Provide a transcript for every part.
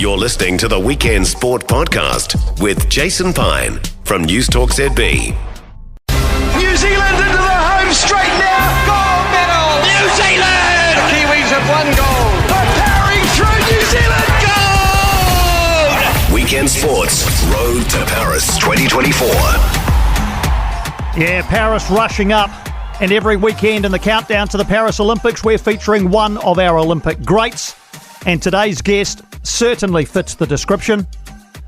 You're listening to the Weekend Sport Podcast with Jason Pine from News Talk ZB. New Zealand into the home straight now. Gold medal. New Zealand. The Kiwis have won gold. They're powering through. New Zealand. Gold. Weekend Sports Road to Paris 2024. Yeah, Paris rushing up. And every weekend in the countdown to the Paris Olympics, we're featuring one of our Olympic greats. And today's guest certainly fits the description.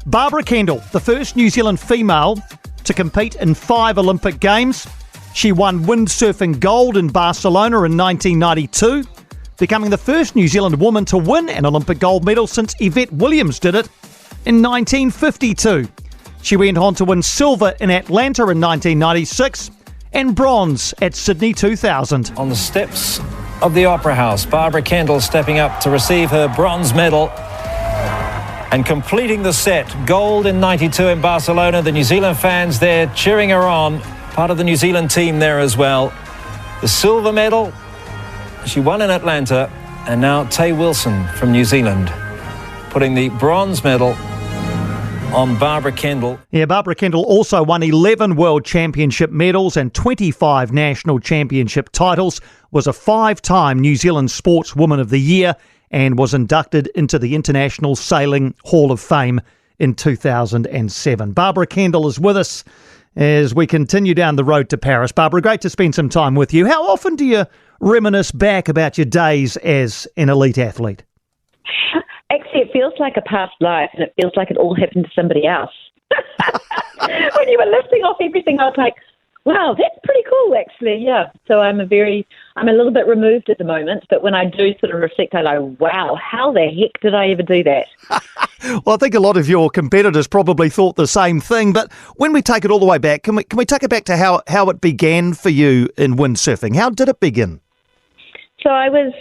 Barbara Kendall, the first New Zealand female to compete in 5 Olympic Games. She won windsurfing gold in Barcelona in 1992, becoming the first New Zealand woman to win an Olympic gold medal since Yvette Williams did it in 1952. She went on to win silver in Atlanta in 1996 and bronze at Sydney 2000. On the steps of the Opera House, Barbara Kendall stepping up to receive her bronze medal and completing the set. Gold in 92 in Barcelona. The New Zealand fans there cheering her on. Part of the New Zealand team there as well. The silver medal, she won in Atlanta. And now Tay Wilson from New Zealand putting the bronze medal on Barbara Kendall. Yeah, Barbara Kendall also won 11 World Championship medals and 25 National Championship titles, was a 5-time New Zealand Sportswoman of the Year and was inducted into the International Sailing Hall of Fame in 2007. Barbara Kendall is with us as we continue down the road to Paris. Barbara, great to spend some time with you. How often do you reminisce back about your days as an elite athlete? Actually, it feels like a past life, and it feels like it all happened to somebody else. When you were listing off everything, I was like, wow, that's pretty cool, actually, yeah. So I'm a little bit removed at the moment, but when I do sort of reflect, I go, wow, how the heck did I ever do that? Well, I think a lot of your competitors probably thought the same thing, but when we take it all the way back, can we take it back to how it began for you in windsurfing? How did it begin? So I was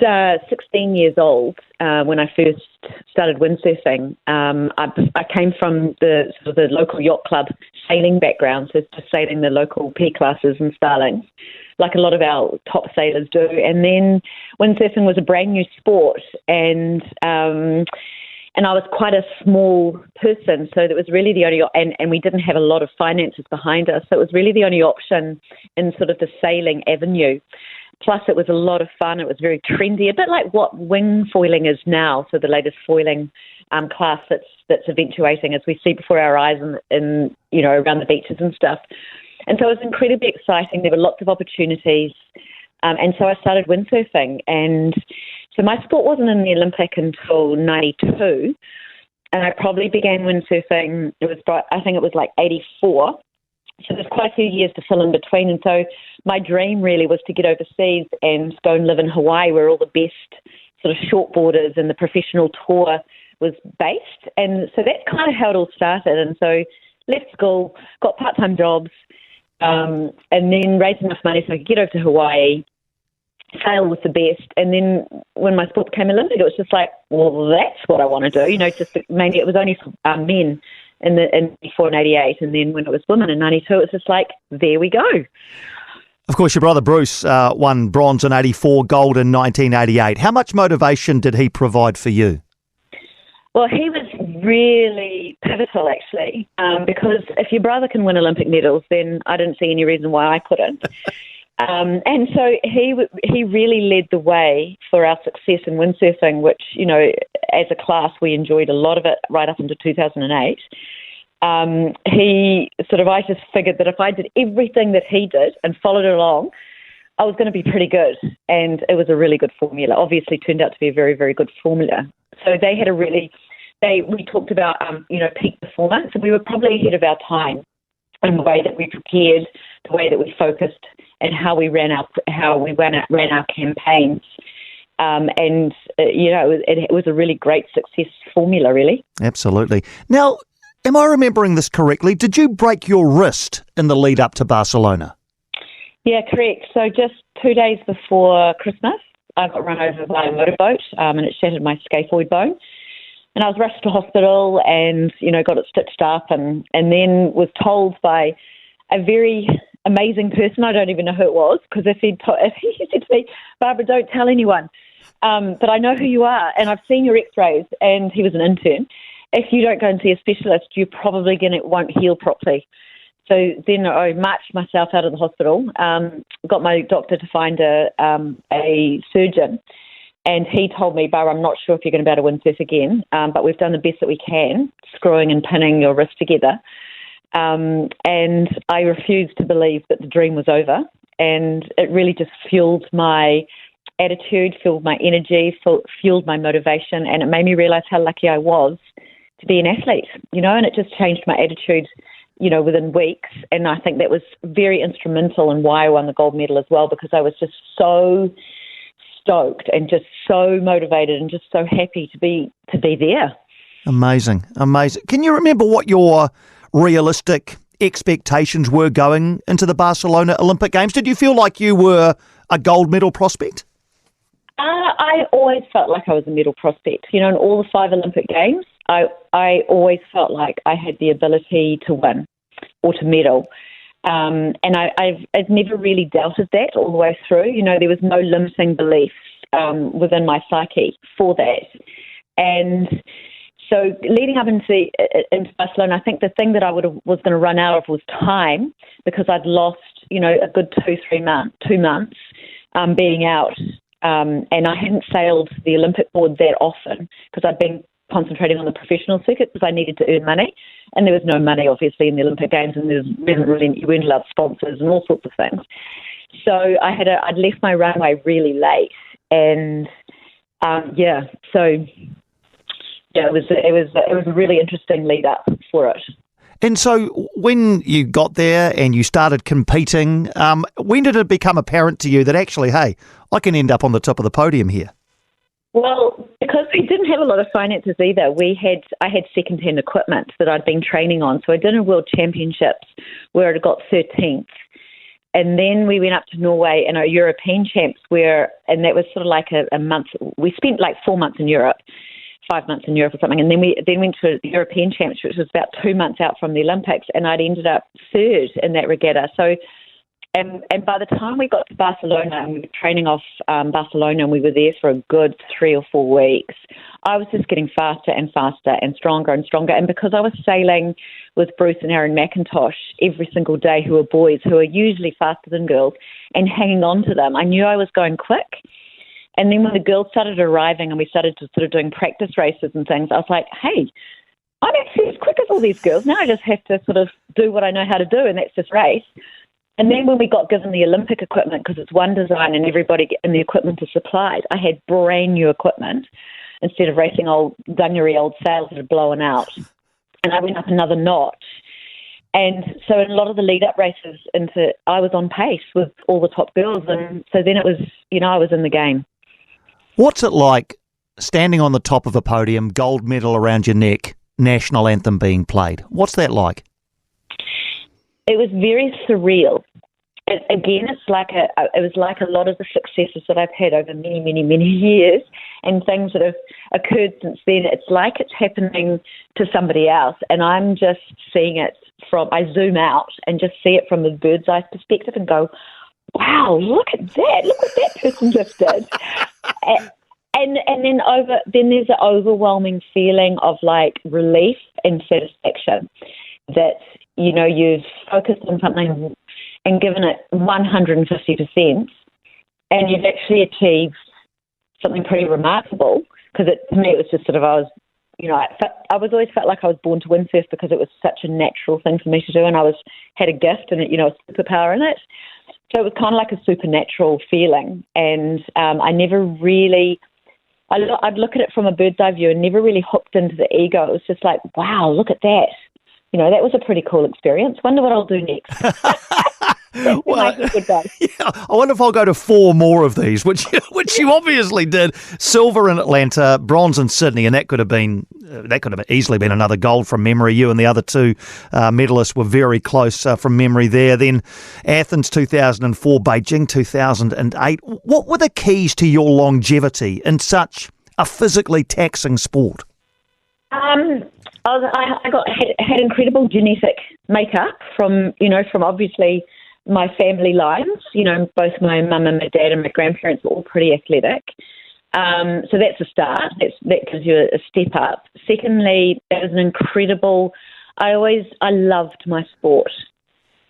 16 years old when I first started windsurfing. I came from the local yacht club sailing background, so just sailing the local P classes and starlings, like a lot of our top sailors do. And then windsurfing was a brand new sport, and I was quite a small person, so that was really the only, and we didn't have a lot of finances behind us, so it was really the only option in sort of the sailing avenue. Plus, it was a lot of fun. It was very trendy, a bit like what wing foiling is now. So the latest foiling class that's eventuating as we see before our eyes in around the beaches and stuff. And so it was incredibly exciting. There were lots of opportunities. And so I started windsurfing. And so my sport wasn't in the Olympic until 92. And I probably began windsurfing, I think it was like 84. So there's quite a few years to fill in between. And so my dream really was to get overseas and go and live in Hawaii, where all the best sort of shortboarders and the professional tour was based. And so that's kind of how it all started. And so left school, got part-time jobs, and then raised enough money so I could get over to Hawaii, sail with the best. And then when my sport became Olympic, it was just like, well, that's what I want to do. Mainly it was only for men in 84 and 88, and then when it was women in 92, it's just like, there we go. Of course, your brother Bruce won bronze in 84, gold in 1988. How much motivation did he provide for you? Well, he was really pivotal, actually, because if your brother can win Olympic medals, then I didn't see any reason why I couldn't. And so he really led the way for our success in windsurfing, which, as a class, we enjoyed a lot of it right up into 2008. I just figured that if I did everything that he did and followed along, I was going to be pretty good. And it was a really good formula. Obviously turned out to be a very, very good formula. So they had we talked about, peak performance, and we were probably ahead of our time in the way that we prepared, the way that we focused, and how we ran our campaigns. It was a really great success formula, really. Absolutely. Now, am I remembering this correctly? Did you break your wrist in the lead up to Barcelona? Yeah, correct. So just 2 days before Christmas, I got run over by a motorboat, and it shattered my scaphoid bone. And I was rushed to hospital and, got it stitched up and then was told by a very amazing person, I don't even know who it was, because if he said to me, Barbara, don't tell anyone. But I know who you are, and I've seen your x-rays, and he was an intern. If you don't go and see a specialist, you're probably won't heal properly. So then I marched myself out of the hospital, got my doctor to find a surgeon, and he told me, Barbara, I'm not sure if you're going to be able to windsurf again, but we've done the best that we can, screwing and pinning your wrist together. And I refused to believe that the dream was over, and it really just fueled my attitude, fueled my energy, fueled my motivation, and it made me realise how lucky I was to be an athlete, and it just changed my attitude within weeks. And I think that was very instrumental in why I won the gold medal as well, because I was just so stoked and just so motivated and just so happy to be there. Amazing. Can you remember what your realistic expectations were going into the Barcelona Olympic Games? Did you feel like you were a gold medal prospect? I always felt like I was a medal prospect. In all the 5 Olympic Games, I always felt like I had the ability to win or to medal. And I've never really doubted that all the way through. There was no limiting beliefs within my psyche for that. And so leading up into Barcelona, I think the thing that I was going to run out of was time, because I'd lost, a good 2 months being out. And I hadn't sailed the Olympic board that often because I'd been concentrating on the professional circuit because I needed to earn money. And there was no money, obviously, in the Olympic Games, and you weren't allowed sponsors and all sorts of things. So I'd left my runway really late. And, it was a really interesting lead up for it. And so when you got there and you started competing, when did it become apparent to you that actually, hey, I can end up on the top of the podium here? Well, because we didn't have a lot of finances either, I had second-hand equipment that I'd been training on. So I did a World Championships where I got 13th. And then we went up to Norway in our European Champs and that was sort of like a month. We spent like 4 months in Europe. 5 months in Europe or something, and then we went to the European Championships, which was about 2 months out from the Olympics, and I'd ended up third in that regatta. So, and by the time we got to Barcelona, and we were training off Barcelona, and we were there for a good 3 or 4 weeks, I was just getting faster and faster and stronger and stronger. And because I was sailing with Bruce and Aaron McIntosh every single day, who are boys, who are usually faster than girls, and hanging on to them, I knew I was going quick. And then when the girls started arriving and we started to sort of doing practice races and things, I was like, hey, I'm actually as quick as all these girls. Now I just have to sort of do what I know how to do, and that's just race. And then when we got given the Olympic equipment, because it's one design and everybody and the equipment is supplied, I had brand new equipment instead of racing old dungaree old sails that had blown out. And I went up another notch. And so in a lot of the lead-up races, I was on pace with all the top girls. And so then it was, I was in the game. What's it like standing on the top of a podium, gold medal around your neck, national anthem being played? What's that like? It was very surreal. It was like a lot of the successes that I've had over many, many, many years, and things that have occurred since then. It's like it's happening to somebody else, and I'm just seeing it I zoom out and just see it from a bird's eye perspective and go, wow, look at that. Look what that person just did. And then there's an overwhelming feeling of like relief and satisfaction that, you've focused on something and given it 150%, and you've actually achieved something pretty remarkable. Because to me, it was just sort of, I was always felt like I was born to windsurf because it was such a natural thing for me to do, and I had a gift and a superpower in it. So it was kind of like a supernatural feeling, and I never really. I'd look at it from a bird's eye view and never really hooked into the ego. It was just like, wow, look at that. That was a pretty cool experience. Wonder what I'll do next. Well, I wonder if I'll go to 4 more of these, which you obviously did. Silver in Atlanta, bronze in Sydney, and that could have easily been another gold from memory. You and the other 2 medalists were very close from memory there. Then Athens 2004, Beijing 2008. What were the keys to your longevity in such a physically taxing sport? I had incredible genetic makeup from obviously my family lines. Both my mum and my dad and my grandparents were all pretty athletic. So that's a start. That gives you a step up. Secondly, it was an incredible. I loved my sport.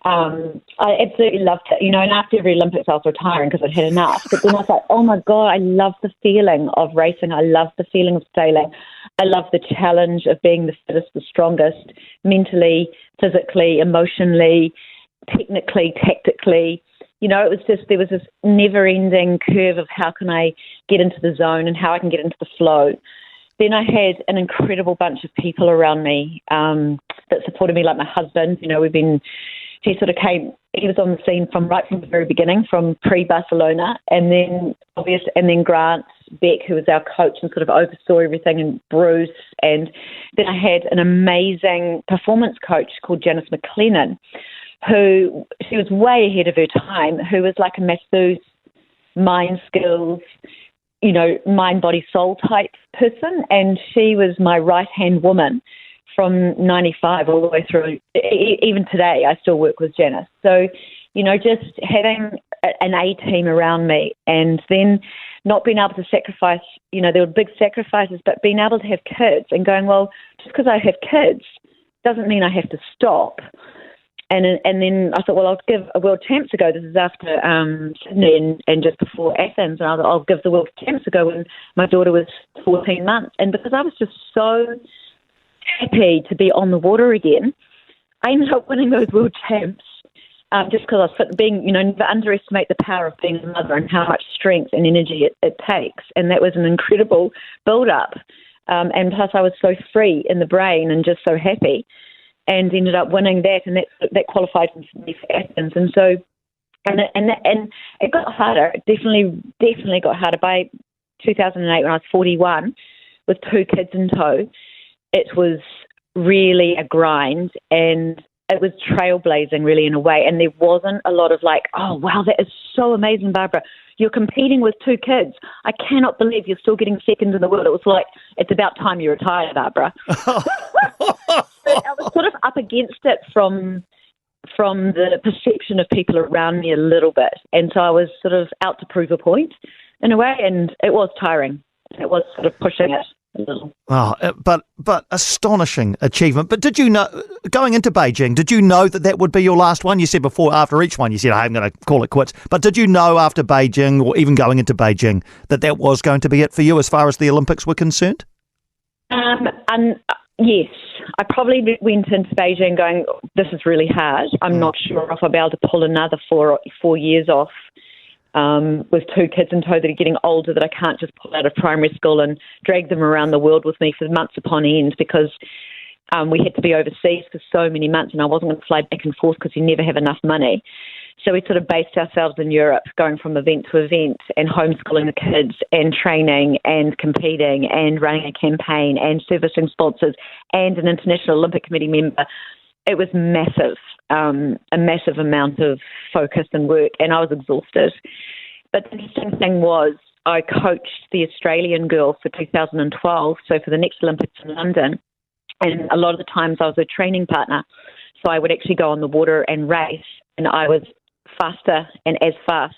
I absolutely loved it. And after every Olympics, I was retiring because I'd had enough. But then I was like, oh my God, I love the feeling of racing. I love the feeling of sailing. I love the challenge of being the fittest, the strongest, mentally, physically, emotionally, technically, tactically. There was this never-ending curve of how can I get into the zone and how I can get into the flow. Then I had an incredible bunch of people around me that supported me, like my husband. He sort of he was on the scene right from the very beginning, from pre-Barcelona, and then Grant Beck, who was our coach and sort of oversaw everything, and Bruce, and then I had an amazing performance coach called Janice McLennan, who, she was way ahead of her time, who was like a masseuse, mind skills, mind, body, soul type person, and she was my right-hand woman from 95 all the way through. Even today, I still work with Janice. So, just having an A team around me, and then not being able to sacrifice, there were big sacrifices, but being able to have kids and going, well, just because I have kids doesn't mean I have to stop. And then I thought, well, I'll give a World Champs a go. This is after Sydney and just before Athens. And I thought, I'll give the World Champs a go when my daughter was 14 months. And because I was just so happy to be on the water again, I ended up winning those World Champs just because I was fit. Never underestimate the power of being a mother and how much strength and energy it takes. And that was an incredible build-up. And plus I was so free in the brain and just so happy, and ended up winning that, and that qualified me for Athens. And so, and it got harder. It definitely got harder. By 2008, when I was 41, with 2 kids in tow, it was really a grind, and it was trailblazing, really, in a way. And there wasn't a lot of like, oh wow, that is so amazing, Barbara. You're competing with 2 kids. I cannot believe you're still getting second in the world. It was like, it's about time you retired, Barbara. But I was sort of up against it from the perception of people around me a little bit. And so I was sort of out to prove a point in a way, and it was tiring. It was sort of pushing it a little. Oh, but astonishing achievement. But did you know, going into Beijing, did you know that would be your last one? You said before, after each one, you said, hey, I'm going to call it quits. But did you know after Beijing, or even going into Beijing, that was going to be it for you as far as the Olympics were concerned? Yes. I probably went into Beijing going, this is really hard. I'm not sure if I'll be able to pull another 4 years off with 2 kids in tow that are getting older, that I can't just pull out of primary school and drag them around the world with me for months upon end, because we had to be overseas for so many months, and I wasn't going to fly back and forth because you never have enough money. So we sort of based ourselves in Europe, going from event to event and homeschooling the kids and training and competing and running a campaign and servicing sponsors and an International Olympic Committee member. It was massive, a massive amount of focus and work, and I was exhausted. But the interesting thing was I coached the Australian girls for 2012, so for the next Olympics in London, and a lot of the times I was a training partner. So I would actually go on the water and race, and I was faster and as fast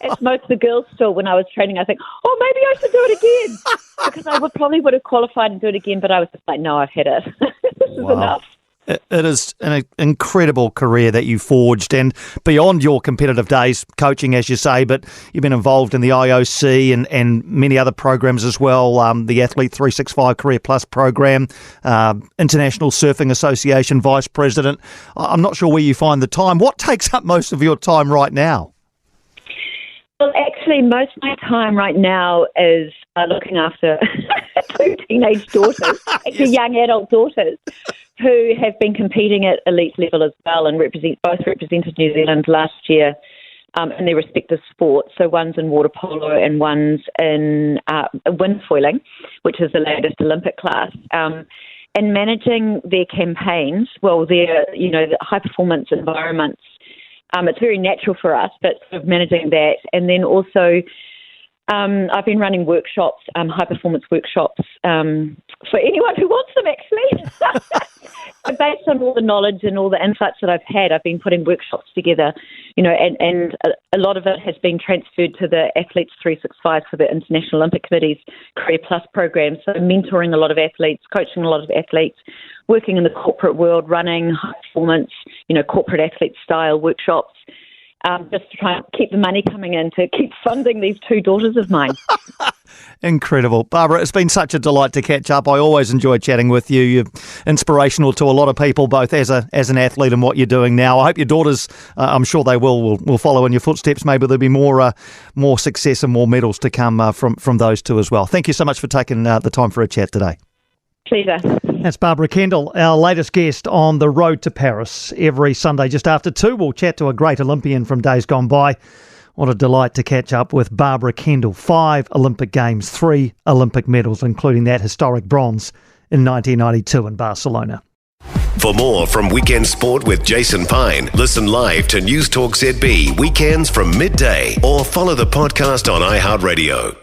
as most of the girls still. When I was training, I think, oh, maybe I should do it again, because I probably would have qualified and do it again, but I was just like, no, I've had it. This is enough. It is an incredible career that you forged, and beyond your competitive days coaching, as you say, but you've been involved in the IOC and many other programs as well, the Athlete 365 Career Plus program, International Surfing Association Vice President. I'm not sure where you find the time. What takes up most of your time right now? Well, actually, most of my time right now is looking after 2 teenage daughters, actually young adult daughters, who have been competing at elite level as well, and both represented New Zealand last year in their respective sports. So one's in water polo and one's in wind foiling, which is the latest Olympic class. And managing their campaigns, their the high performance environments. It's very natural for us, but sort of managing that, and then also I've been running workshops, high performance workshops, for anyone who wants them, actually. So based on all the knowledge and all the insights that I've had, I've been putting workshops together, and a lot of it has been transferred to the Athletes 365 for the International Olympic Committee's Career Plus program. So mentoring a lot of athletes, coaching a lot of athletes, working in the corporate world, running high performance, corporate athlete style workshops, just to try and keep the money coming in to keep funding these two daughters of mine. Incredible. Barbara, it's been such a delight to catch up. I always enjoy chatting with you. You're inspirational to a lot of people, both as an athlete and what you're doing now. I hope your daughters, I'm sure they will follow in your footsteps. Maybe there'll be more success and more medals to come from those two as well. Thank you so much for taking the time for a chat today. Pleasure. That's Barbara Kendall, our latest guest on the road to Paris. Every Sunday just after 2, we'll chat to a great Olympian from days gone by. What a delight to catch up with Barbara Kendall. 5 Olympic Games, 3 Olympic medals, including that historic bronze in 1992 in Barcelona. For more from Weekend Sport with Jason Pine, listen live to News Talk ZB weekends from midday or follow the podcast on iHeartRadio.